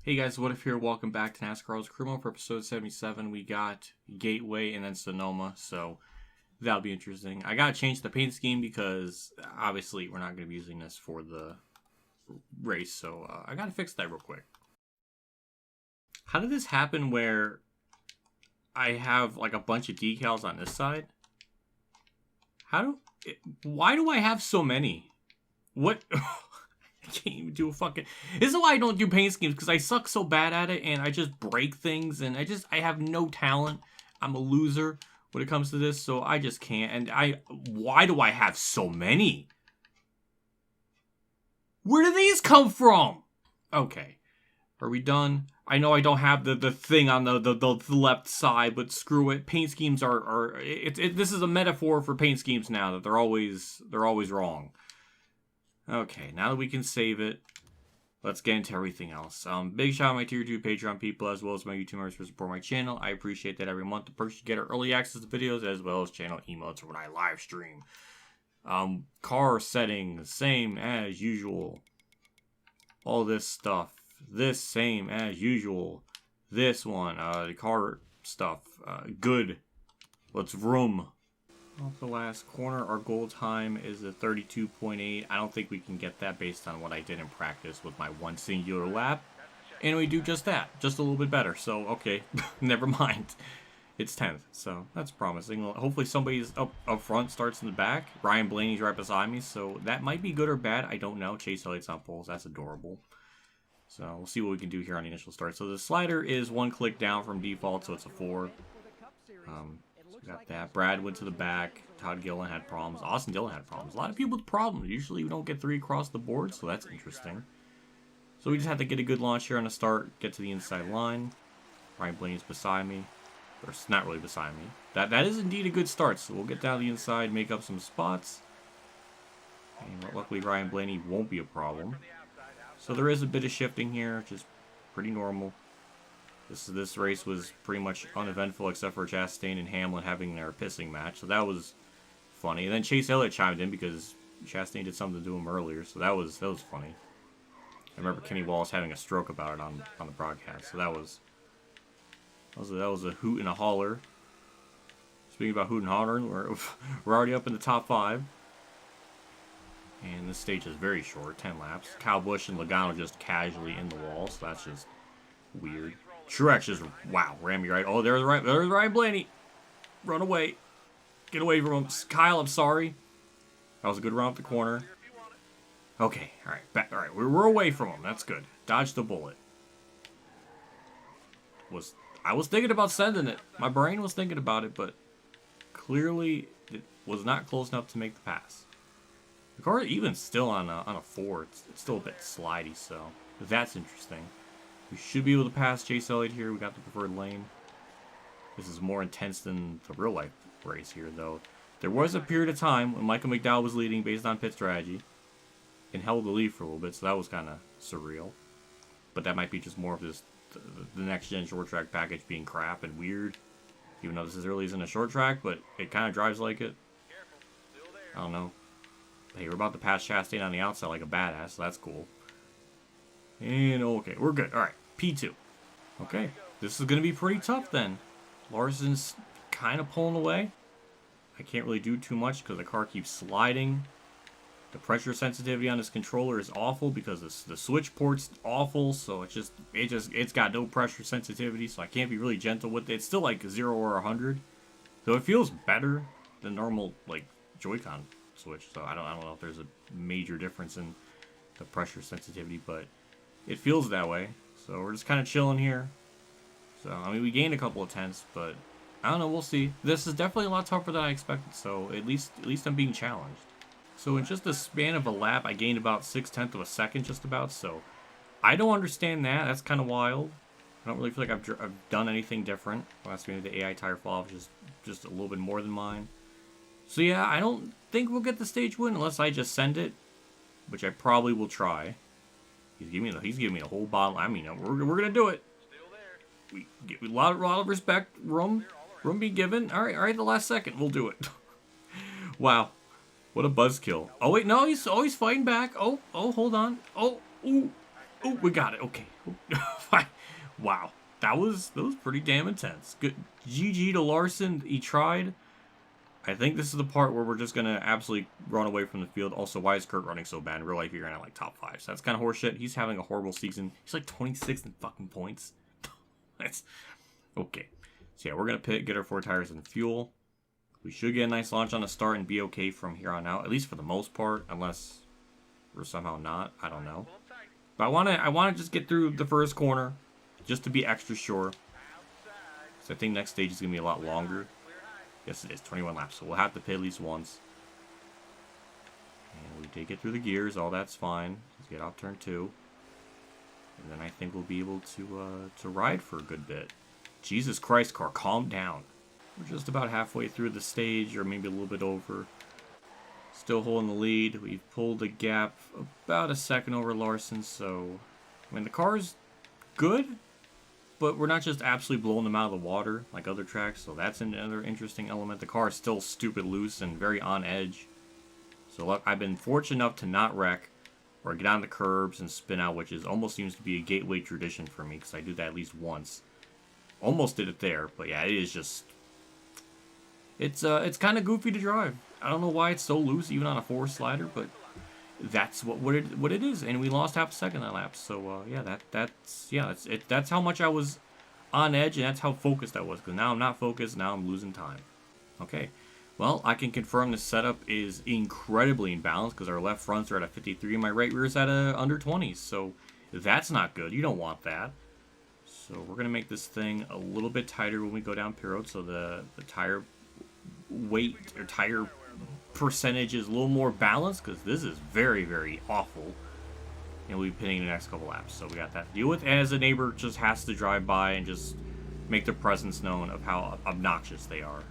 Hey guys, What If here? Welcome back to NASCAR's Crew Mode for episode 77. We got Gateway and then Sonoma, so that'll be interesting. I gotta change the paint scheme because obviously we're not gonna be using this for the race, so I gotta fix that real quick. How did this happen where I have like a bunch of decals on this side? Why do I have so many? What? I can't even do a fucking... This is why I don't do paint schemes, because I suck so bad at it, and I just break things, and I have no talent. I'm a loser when it comes to this, so I just can't. And why do I have so many? Where do these come from? Okay. Are we done? I know I don't have the thing on the left side, but screw it. Paint schemes this is a metaphor for paint schemes now, that they're always wrong. Okay, now that we can save it, let's get into everything else. Big shout out to my tier 2 Patreon people, as well as my YouTube members for support my channel. I appreciate that every month. The perks you get are early access to videos, as well as channel emotes when I live stream. Car settings, same as usual. All this stuff, same as usual. This one, the car stuff, good. Let's vroom. Off the last corner, our goal time is a 32.8. I don't think we can get that based on what I did in practice with my one singular lap. And we do just that, just a little bit better. So, okay, never mind. It's 10th, so that's promising. Hopefully somebody's up front starts in the back. Ryan Blaney's right beside me, so that might be good or bad. I don't know. Chase Elliott's on poles. That's adorable. So we'll see what we can do here on the initial start. So the slider is one click down from default, so it's a 4. Got that. Brad went to the back. Todd Gillen had problems. Austin Dillon had problems. A lot of people with problems. Usually we don't get 3 across the board, so that's interesting. So we just have to get a good launch here on the start. Get to the inside line. Ryan Blaney's beside me. Or it's not really beside me. That is indeed a good start, so we'll get down the inside, make up some spots. And luckily Ryan Blaney won't be a problem. So there is a bit of shifting here, which is pretty normal. This race was pretty much uneventful except for Chastain and Hamlin having their pissing match, so that was funny. And then Chase Elliott chimed in because Chastain did something to him earlier, so that was funny. I remember Kenny Wallace having a stroke about it on the broadcast, so that was a hoot and a holler. Speaking about hoot and hollering, we're already up in the top 5. And this stage is very short, 10 laps. Kyle Busch and Logano just casually in the wall, so that's just weird. Truex just, wow, ran me right. Oh, there's Ryan Blaney. Run away. Get away from him. Kyle, I'm sorry. That was a good run up the corner. Okay, all right, back. All right, we're away from him. That's good. Dodged the bullet. I was thinking about sending it. My brain was thinking about it, but clearly it was not close enough to make the pass. The car even still on a 4. It's still a bit slidey, so that's interesting. We should be able to pass Chase Elliott here. We got the preferred lane. This is more intense than the real-life race here, though. There was a period of time when Michael McDowell was leading based on pit strategy and held the lead for a little bit, so that was kind of surreal. But that might be just more of this the next-gen short-track package being crap and weird. Even though this is really isn't a short track, but it kind of drives like it. I don't know. Hey, we're about to pass Chastain on the outside like a badass, so that's cool. And okay, we're good. All right, P2. Okay, this is going to be pretty tough then. Larson's kind of pulling away. I can't really do too much because the car keeps sliding. The pressure sensitivity on this controller is awful because the switch port's awful, so it's got no pressure sensitivity, so I can't be really gentle with it. It's still like 0 or 100, so it feels better than normal like Joy-Con switch. So I don't know if there's a major difference in the pressure sensitivity, but it feels that way. So we're just kind of chilling here. So I mean, we gained a couple of tenths, but I don't know. We'll see. This is definitely a lot tougher than I expected. So at least I'm being challenged. So in just the span of a lap, I gained about 0.6 of a second, just about. So I don't understand that. That's kind of wild. I don't really feel like I've done anything different. Last maybe the AI tire fall off is just a little bit more than mine. So yeah, I don't think we'll get the stage win unless I just send it, which I probably will try. He's giving me a whole bottle. I mean, we're gonna do it. We get a lot of respect. Room be given. All right. The last second, we'll do it. Wow, what a buzzkill. Oh wait, no, he's always fighting back. Oh, hold on. Oh, ooh. Oh, we got it. Okay. Wow. That was pretty damn intense. Good. GG to Larson. He tried. I think this is the part where we're just going to absolutely run away from the field. Also, why is Kurt running so bad? In real life, you're going to like top 5. So that's kind of horseshit. He's having a horrible season. He's like 26 in fucking points. That's okay. So yeah, we're going to pit, get our 4 tires and fuel. We should get a nice launch on the start and be okay from here on out. At least for the most part. Unless we're somehow not. I don't know. But I want to just get through the first corner. Just to be extra sure. So I think next stage is going to be a lot longer. Yes, it is. 21 laps. So we'll have to pit at least once. And we did get through the gears. All that's fine. Let's get off turn 2. And then I think we'll be able to ride for a good bit. Jesus Christ, car. Calm down. We're just about halfway through the stage, or maybe a little bit over. Still holding the lead. We've pulled the gap about a second over Larson. So, I mean, the car's good. But we're not just absolutely blowing them out of the water like other tracks, so that's another interesting element. The car is still stupid loose and very on edge. So look, I've been fortunate enough to not wreck or get on the curbs and spin out, which is almost seems to be a gateway tradition for me because I do that at least once. Almost did it there, but yeah, it is just... It's kind of goofy to drive. I don't know why it's so loose, even on a 4 slider, but that's what it is, and we lost half a second that lap. So yeah, that's how much I was on edge, and that's how focused I was. Because now I'm not focused. Now I'm losing time. Okay, well I can confirm the setup is incredibly imbalanced because our left fronts are at a 53, and my right rear is at a under 20. So that's not good. You don't want that. So we're gonna make this thing a little bit tighter when we go down pit road, so the tire weight or tire percentage is a little more balanced because this is very, very awful. And we'll be pitting the next couple laps, so we got that to deal with. As a neighbor just has to drive by and just make their presence known of how obnoxious they are.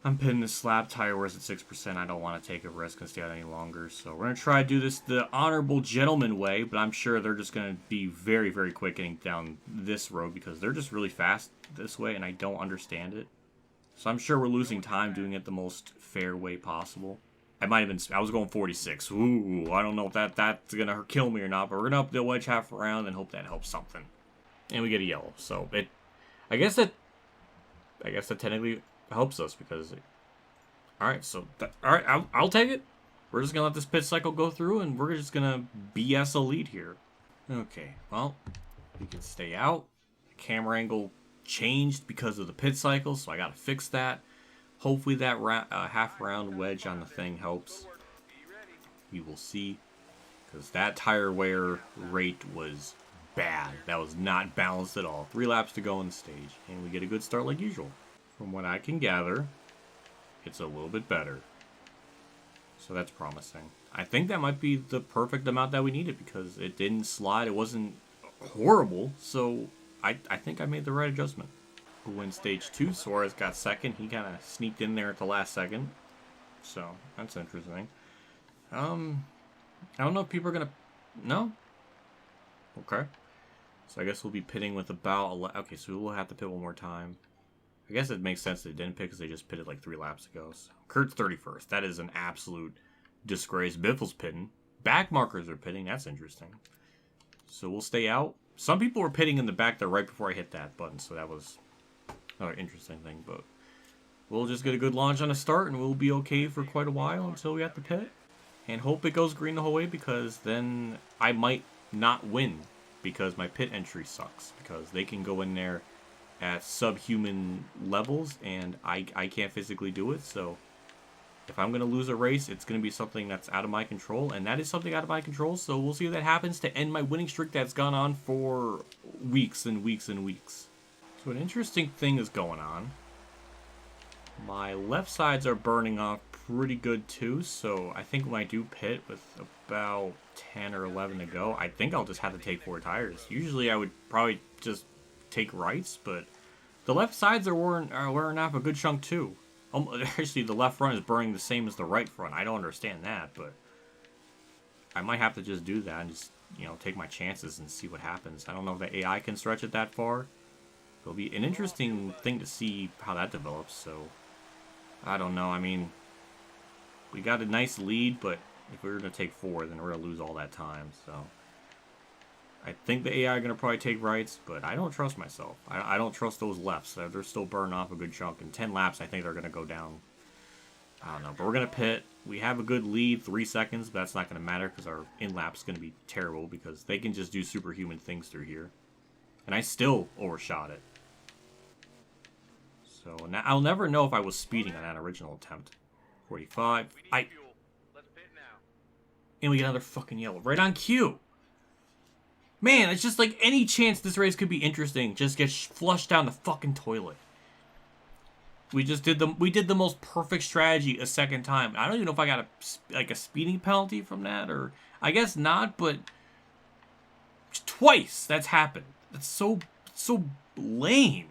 I'm pitting this slab tire where it's at 6%. I don't want to take a risk and stay out any longer, so we're going to try to do this the honorable gentleman way, but I'm sure they're just going to be very, very quick getting down this road because they're just really fast this way and I don't understand it. So I'm sure we're losing time doing it the most fair way possible. I was going 46. Ooh, I don't know if that's going to kill me or not, but we're going to up the wedge half around and hope that helps something. And we get a yellow. So I guess that technically helps us because alright, so alright, I'll take it. We're just going to let this pit cycle go through and we're just going to BS a lead here. Okay, well, we can stay out. The camera angle changed because of the pit cycle, so I got to fix that. Hopefully that half round wedge on the thing helps. We will see. Because that tire wear rate was bad. That was not balanced at all. 3 laps to go in the stage. And we get a good start like usual. From what I can gather, it's a little bit better. So that's promising. I think that might be the perfect amount that we needed because it didn't slide. It wasn't horrible. So I think I made the right adjustment. Who wins stage 2. Torres got second. He kind of sneaked in there at the last second. So, that's interesting. I don't know if people are going to... No? Okay. So, I guess we'll be pitting with about... Okay, so we'll have to pit one more time. I guess it makes sense they didn't pit because they just pitted like 3 laps ago. So, Kurt's 31st. That is an absolute disgrace. Biffle's pitting. Back markers are pitting. That's interesting. So, we'll stay out. Some people were pitting in the back there right before I hit that button. So, that was... another interesting thing, but we'll just get a good launch on a start and we'll be okay for quite a while until we have to pit and hope it goes green the whole way because then I might not win because my pit entry sucks because they can go in there at subhuman levels and I can't physically do it. So if I'm going to lose a race, it's going to be something that's out of my control, and that is something out of my control, so we'll see if that happens to end my winning streak that's gone on for weeks and weeks and weeks. So an interesting thing is going on. My left sides are burning off pretty good too, so I think when I do pit with about 10 or 11 to go, I think I'll just have to take 4 tires. Usually I would probably just take rights, but the left sides are wearing off a good chunk too. Actually, the left front is burning the same as the right front. I don't understand that, but I might have to just do that and just, take my chances and see what happens. I don't know if the AI can stretch it that far. It'll be an interesting thing to see how that develops, so I don't know. I mean, we got a nice lead, but if we were going to take 4, then we're going to lose all that time, so I think the AI are going to probably take rights, but I don't trust myself. I don't trust those lefts. They're still burning off a good chunk. In 10 laps, I think they're going to go down. I don't know, but we're going to pit. We have a good lead, 3 seconds, but that's not going to matter because our in-lap's going to be terrible because they can just do superhuman things through here. And I still overshot it. So now I'll never know if I was speeding on that original attempt. 45. And we get another fucking yellow. Right on cue. Man, it's just like any chance this race could be interesting just gets flushed down the fucking toilet. We did the most perfect strategy a second time. I don't even know if I got a speeding penalty from that, or I guess not, but twice that's happened. That's so lame.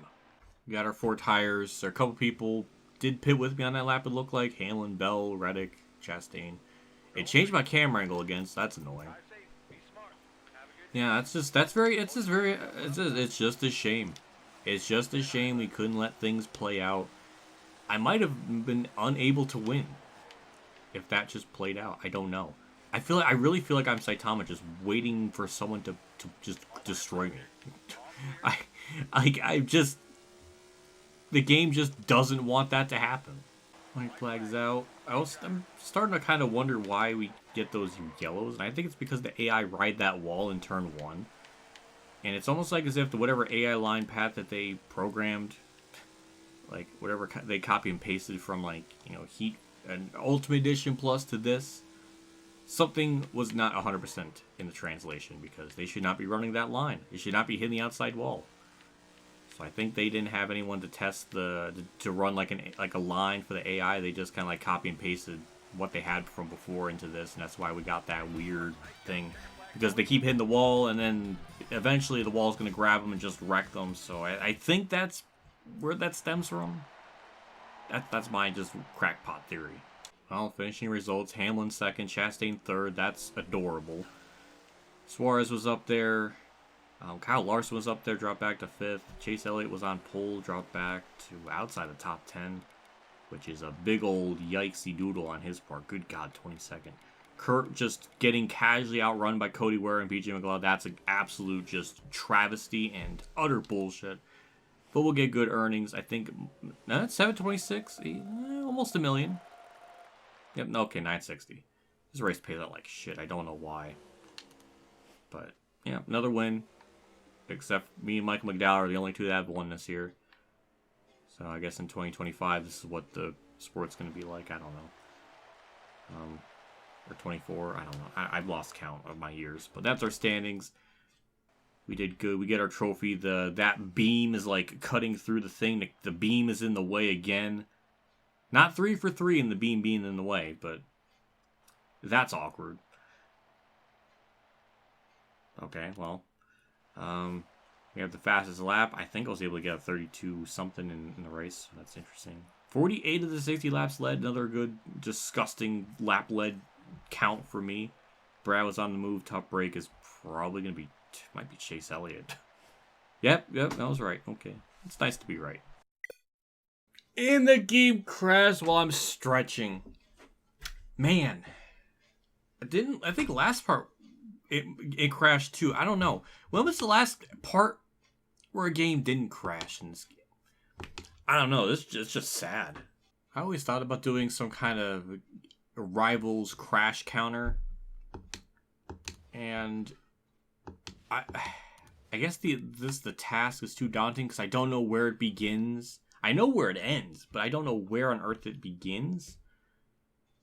We got our 4 tires. A couple people did pit with me on that lap. It looked like Hellman, Bell, Reddick, Chastain. It changed my camera angle again, so that's annoying. Yeah, it's just a shame. It's just a shame we couldn't let things play out. I might have been unable to win if that just played out. I don't know. I really feel like I'm Saitama, just waiting for someone to just destroy me. The game just doesn't want that to happen. White flags out. I'm starting to kind of wonder why we get those yellows, and I think it's because the AI ride that wall in turn 1. And it's almost like as if whatever AI line path that they programmed, like whatever they copy and pasted from, like, you know, Heat and Ultimate Edition Plus to this, something was not 100% in the translation because they should not be running that line. It should not be hitting the outside wall. So I think they didn't have anyone to test to run like a line for the AI. They just kind of like copy and pasted what they had from before into this, and that's why we got that weird thing. Because they keep hitting the wall, and then eventually the wall's going to grab them and just wreck them. So I think that's where that stems from. That's my just crackpot theory. Well, finishing results: Hamlin second, Chastain third. That's adorable. Suarez was up there. Kyle Larson was up there, dropped back to 5th. Chase Elliott was on pole, dropped back to outside the top 10, which is a big old yikesy doodle on his part. Good God, 22nd. Kurt just getting casually outrun by Cody Ware and BJ McLeod. That's an absolute just travesty and utter bullshit. But we'll get good earnings. I think, 726, almost $1 million. Yep, okay, 960. This race pays out like shit. I don't know why. But, yeah, another win. Except me and Michael McDowell are the only two that have won this year. So I guess in 2025, this is what the sport's going to be like. I don't know. Or 24, I don't know. I've lost count of my years. But that's our standings. We did good. We get our trophy. That beam is like cutting through the thing. The beam is in the way again. Not 3 for 3 in the beam being in the way, but that's awkward. Okay, well. We have the fastest lap. I think I was able to get a 32 something in the race. So that's interesting. 48 of the 60 laps led. Another good, disgusting lap led count for me. Brad was on the move. Tough break is probably going to be, might be Chase Elliott. Yep, that was right. Okay. It's nice to be right. In the game crash while I'm stretching. Man. I think last part it crashed too. I don't know. When was the last part where a game didn't crash in this game? I don't know. It's just sad. I always thought about doing some kind of rivals crash counter. And I guess the task is too daunting because I don't know where it begins. I know where it ends, but I don't know where on earth it begins.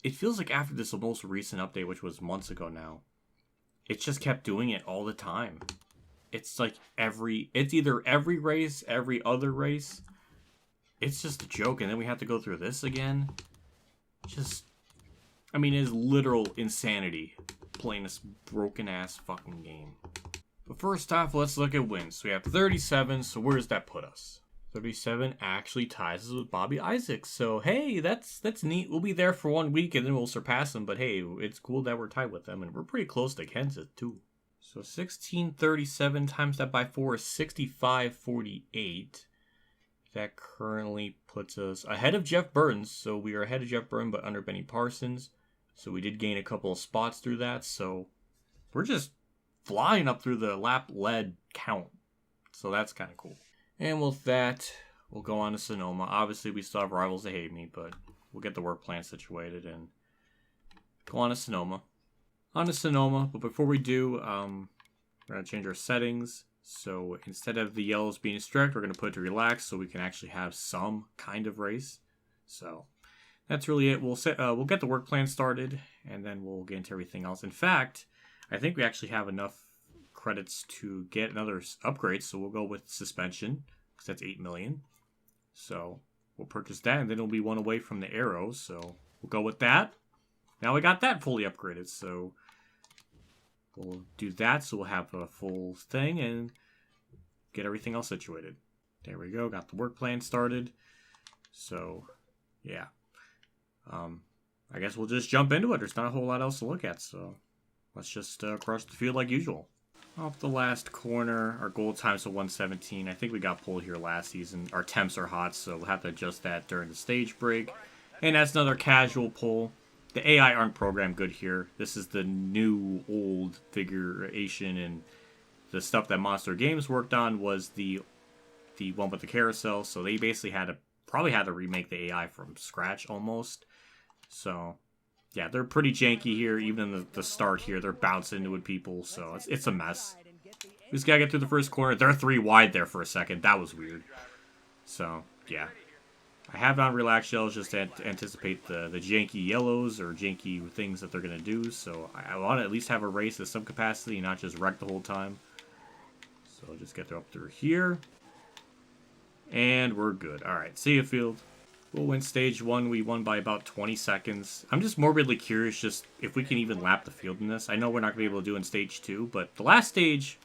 It feels like after this most recent update, which was months ago now, it just kept doing it all the time. It's like it's either every race, every other race. It's just a joke, and then we have to go through this again. It is literal insanity playing this broken-ass fucking game. But first off, let's look at wins. So we have 37, so where does that put us? 37 actually ties us with Bobby Isaacs. So, hey, that's neat. We'll be there for 1 week, and then we'll surpass him. But, hey, it's cool that we're tied with them, and we're pretty close to Kansas, too. So 1637 times that by 4 is 6548. That currently puts us ahead of Jeff Burns. So we are ahead of Jeff Burns, but under Benny Parsons. So we did gain a couple of spots through that. So we're just flying up through the lap lead count. So that's kind of cool. And with that, we'll go on to Sonoma. Obviously, we still have rivals that hate me, but we'll get the work plan situated and go on to Sonoma. On to Sonoma, but before we do, we're going to change our settings. So instead of the yellows being strict, we're going to put it to relax so we can actually have some kind of race. So that's really it. We'll get the work plan started, and then we'll get into everything else. In fact, I think we actually have enough credits to get another upgrade, so we'll go with suspension, because that's 8 million. So we'll purchase that, and then it'll be one away from the arrows, so we'll go with that. Now we got that fully upgraded, so we'll do that, so we'll have a full thing, and get everything else situated. There we go, got the work plan started. So, yeah. I guess we'll just jump into it. There's not a whole lot else to look at, so let's just crush the field like usual. Off the last corner, our goal time's to 117. I think we got pulled here last season. Our temps are hot, so we'll have to adjust that during the stage break. And that's another casual pull. The AI aren't programmed good here. This is the new old figuration, and the stuff that Monster Games worked on was the one with the carousel. So they basically probably had to remake the AI from scratch almost. So yeah, they're pretty janky here. Even in the start here, they're bouncing into people, so it's a mess. We just gotta get through the first corner. They're 3 wide there for a second. That was weird. So yeah. I have on relaxed yellows just to anticipate the janky yellows or janky things that they're going to do. So I want to at least have a race of some capacity and not just wreck the whole time. So I'll just get up through here. And we're good. Alright, see you, field. We'll win stage 1. We won by about 20 seconds. I'm just morbidly curious just if we can even lap the field in this. I know we're not going to be able to do in stage 2, but the last stage,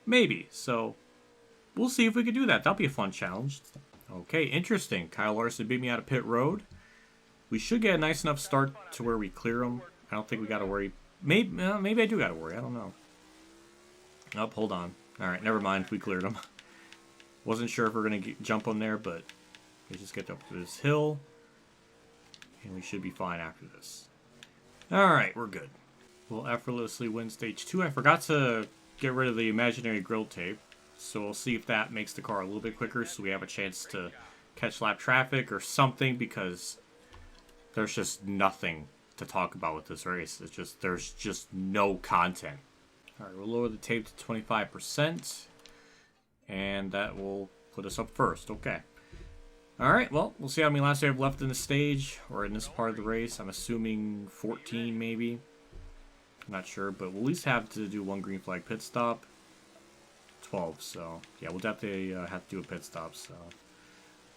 maybe. So we'll see if we can do that. That'll be a fun challenge. Okay, interesting. Kyle Larson beat me out of pit road. We should get a nice enough start to where we clear him. I don't think we got to worry. Maybe I do got to worry. I don't know. Oh, hold on. All right, never mind. We cleared him. Wasn't sure if we're going to jump on there, but we just get up to this hill. And we should be fine after this. All right, we're good. We'll effortlessly win stage 2. I forgot to get rid of the imaginary grill tape. So we'll see if that makes the car a little bit quicker so we have a chance to catch lap traffic or something, because there's just nothing to talk about with this race. It's just, there's just no content. Alright, we'll lower the tape to 25%, and that will put us up first. Okay. Alright, well, we'll see how many laps we have left in the stage, or in this part of the race. I'm assuming 14 maybe. I'm not sure, but we'll at least have to do 1 green flag pit stop. 12, so yeah, we'll definitely have to do a pit stop, so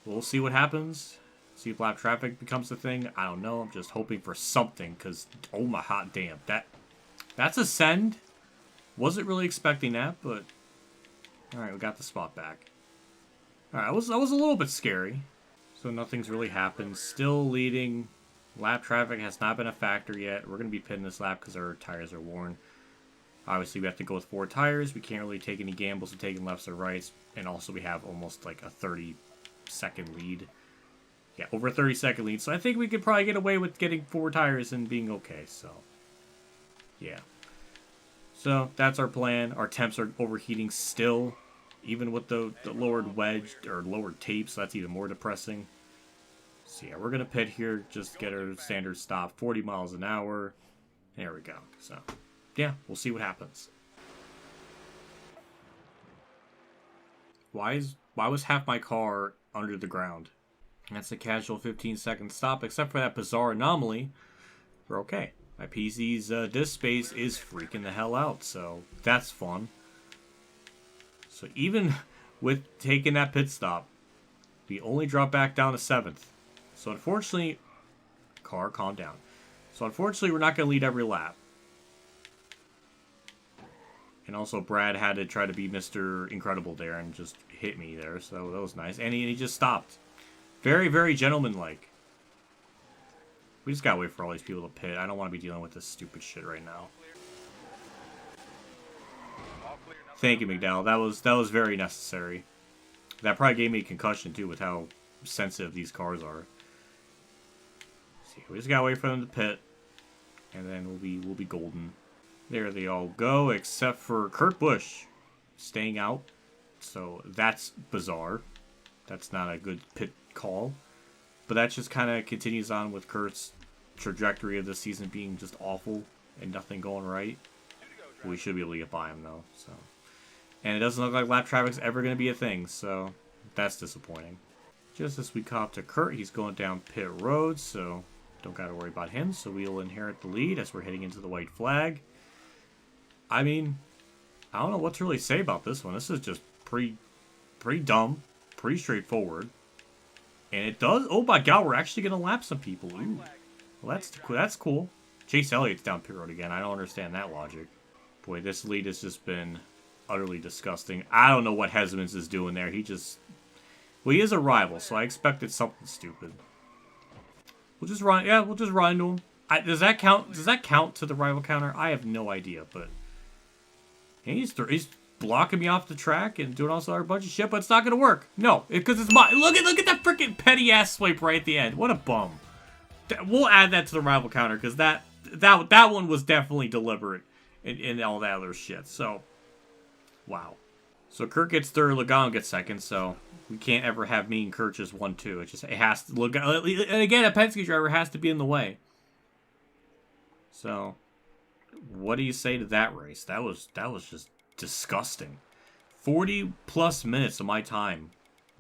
we'll see what happens. See if lap traffic becomes a thing. I don't know. I'm just hoping for something, because oh my hot damn, that's a send. Wasn't really expecting that, but all right, we got the spot back. All right, that was a little bit scary. So nothing's really happened. Still leading. Lap traffic has not been a factor yet. We're gonna be pitting this lap because our tires are worn. Obviously, we have to go with 4 tires. We can't really take any gambles of taking lefts or rights. And also, we have almost like a 30-second lead. Yeah, over a 30-second lead. So I think we could probably get away with getting 4 tires and being okay. So, yeah. So, that's our plan. Our temps are overheating still. Even with the lowered wedge or lowered tape. So, that's even more depressing. So, yeah, we're going to pit here. Just get our standard stop. 40 miles an hour. There we go. So... yeah, we'll see what happens. Why was half my car under the ground? That's a casual 15-second stop, except for that bizarre anomaly. We're okay. My PC's disk space is freaking the hell out, so that's fun. So even with taking that pit stop, we only drop back down to 7th. So unfortunately, car, calm down. So unfortunately, we're not going to lead every lap. And also, Brad had to try to be Mr. Incredible there and just hit me there, so that was nice. And he just stopped. Very, very gentlemanlike. We just gotta wait for all these people to pit. I don't want to be dealing with this stupid shit right now. Thank you, McDowell. That was very necessary. That probably gave me a concussion, too, with how sensitive these cars are. See, we just gotta wait for them to pit. And then we'll be golden. There they all go, except for Kurt Busch staying out. So that's bizarre. That's not a good pit call. But that just kind of continues on with Kurt's trajectory of this season being just awful and nothing going right. We should be able to get by him, though. So, and it doesn't look like lap traffic's ever going to be a thing, so that's disappointing. Just as we cop to Kurt, he's going down pit road, so don't got to worry about him. So we'll inherit the lead as we're heading into the white flag. I mean, I don't know what to really say about this one. This is just pretty dumb, pretty straightforward. And it does... Oh my god, we're actually going to lap some people. Ooh. Well, that's cool. Chase Elliott's down pit road again. I don't understand that logic. Boy, this lead has just been utterly disgusting. I don't know what Hesmans is doing there. He just... Well, he is a rival, so I expected something stupid. We'll just run... Yeah, we'll just run into him. Does that count? Does that count to the rival counter? I have no idea, but... He's blocking me off the track and doing all this other bunch of shit, but it's not going to work. No, because it's my... Look at that freaking petty-ass swipe right at the end. What a bum. We'll add that to the rival counter, because that one was definitely deliberate and all that other shit. So, wow. So Kurt gets third, Logano gets second, so we can't ever have me and Kurt just 1-2. It has to... And again, a Penske driver has to be in the way. So... What do you say to that race? That was just disgusting. 40 plus minutes of my time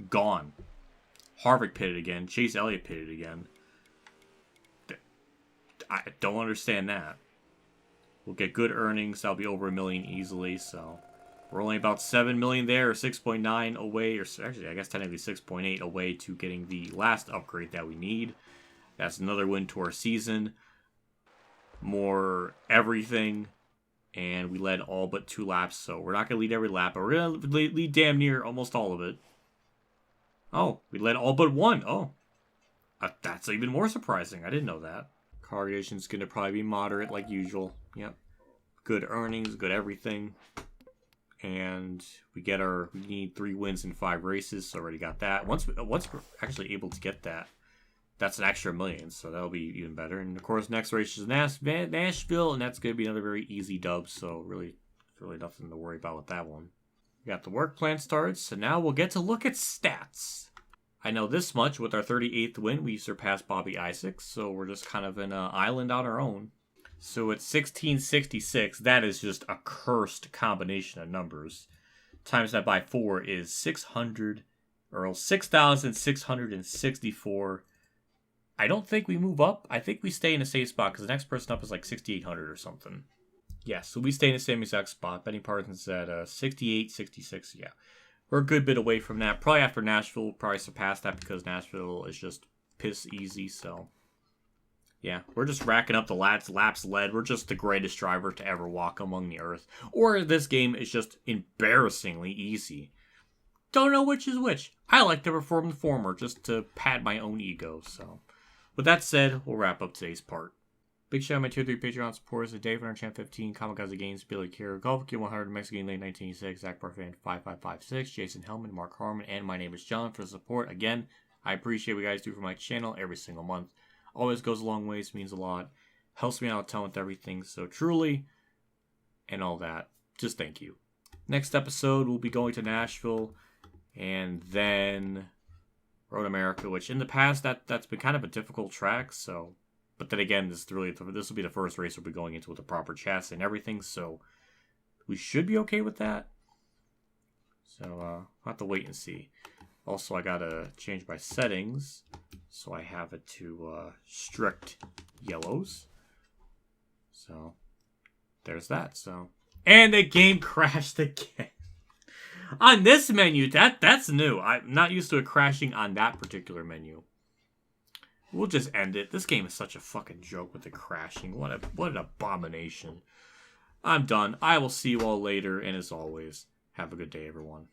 gone. Harvick pitted again. Chase Elliott pitted again. I don't understand that. We'll get good earnings. That'll be over $1 million easily. So we're only about $7 million there, or 6.9 away, or actually I guess technically 6.8 away to getting the last upgrade that we need. That's another win to our season. More everything, and we led all but 2 laps, so we're not going to lead every lap, but we're going to lead damn near almost all of it. Oh, we led all but 1. Oh, that's even more surprising. I didn't know that. Car condition's going to probably be moderate like usual. Yep. Good earnings, good everything. And we need 3 wins in 5 races, so already got that. Once we're actually able to get that, that's an extra $1 million, so that'll be even better. And of course, next race is Nashville, and that's going to be another very easy dub. So really nothing to worry about with that one. We got the work plan started, so now we'll get to look at stats. I know this much: with our 38th win, we surpassed Bobby Isaacs, so we're just kind of in an island on our own. So at 1666, that is just a cursed combination of numbers. Times that by 4 is 6,664. I don't think we move up. I think we stay in the same spot because the next person up is like 6,800 or something. Yeah, so we stay in the same exact spot. Benny Parsons at 68, 66. Yeah, we're a good bit away from that. Probably after Nashville, we'll probably surpass that because Nashville is just piss easy. So, yeah, we're just racking up the laps led. We're just the greatest driver to ever walk among the earth. Or this game is just embarrassingly easy. Don't know which is which. I like to perform the former just to pad my own ego, so... With that said, we'll wrap up today's part. Big shout out to my Tier 3 Patreon supporters: Dave on our Channel 15, Kamikazegames, Billy Kira, Golf Kid 100, Mexican Late 1986, Zach Parfan 5556, Jason Hellman, Mark Harman, and my name is John for the support. Again, I appreciate what you guys do for my channel every single month. Always goes a long ways, means a lot. Helps me out a ton with everything, so truly, and all that. Just thank you. Next episode, we'll be going to Nashville, and then Road America, which in the past that's been kind of a difficult track. So, but then again, this will be the first race we'll be going into with a proper chassis and everything. So we should be okay with that. So I'll have to wait and see. Also, I gotta change my settings so I have it to strict yellows. So there's that. So, and the game crashed again. On this menu, that's new. I'm not used to it crashing on that particular menu. We'll just end it. This game is such a fucking joke with the crashing. What an abomination. I'm done. I will see you all later, and as always, have a good day, everyone.